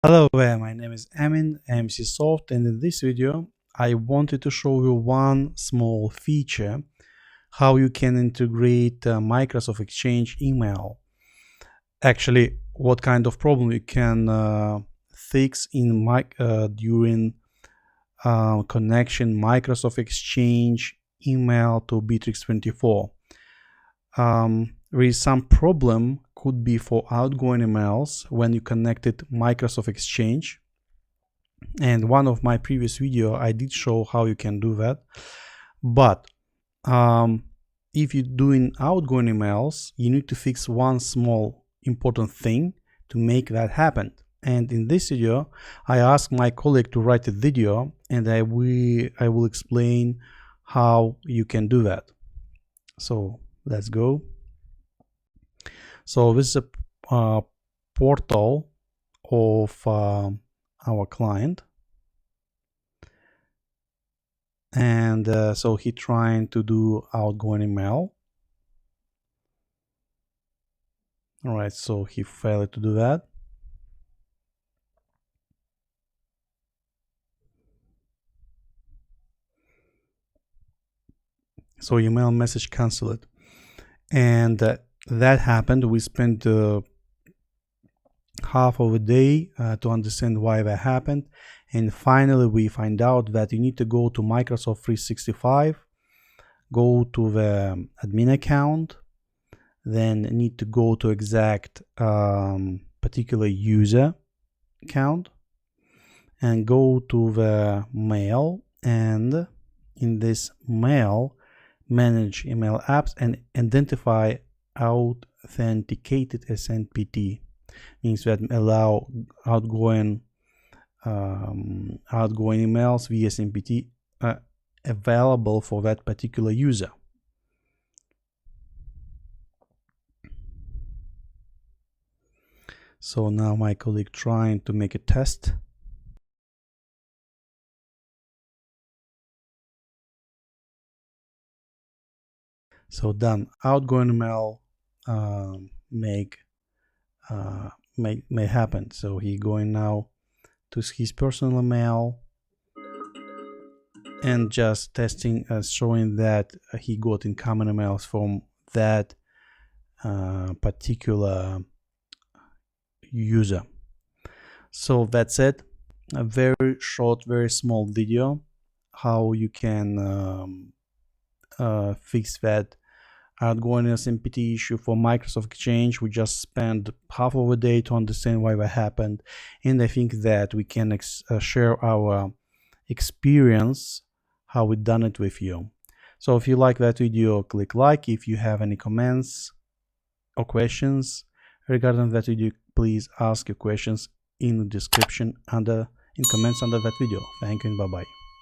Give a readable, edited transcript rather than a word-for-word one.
Hello there, my name is Amin, EMCsoft, and in this video I wanted to show you one small feature, how you can integrate Microsoft Exchange email. Actually, what kind of problem you can fix in during connection Microsoft Exchange email to Bitrix24. There is some problem, could be for outgoing emails when you connected Microsoft Exchange, and one of my previous video I did show how you can do that. But if you're doing outgoing emails, you need to fix one small important thing to make that happen. And in this video I asked my colleague to write a video, and I will explain how you can do that. So let's go. So this is a portal of our client, and so he trying to do outgoing email. All right, so he failed to do that. So email message canceled, and that happened. We spent half of a day to understand why that happened, and finally we find out that you need to go to Microsoft 365, go to the admin account, then need to go to exact particular user account and go to the mail, and in this mail manage email apps and identify authenticated SNPT. Means that allow outgoing emails via SNPT available for that particular user. So now my colleague trying to make a test. So done. Outgoing email may happen. So he going now to his personal mail and just testing, showing that he got incoming emails from that particular user. So that's it. A very short, very small video how you can fix that outgoing SMPT issue for Microsoft Exchange. We just spent half of a day to understand why that happened, and I think that we can share our experience how we done it with you. So if you like that video, click like. If you have any comments or questions regarding that video, please ask your questions in the description in comments under that video. Thank you and bye bye.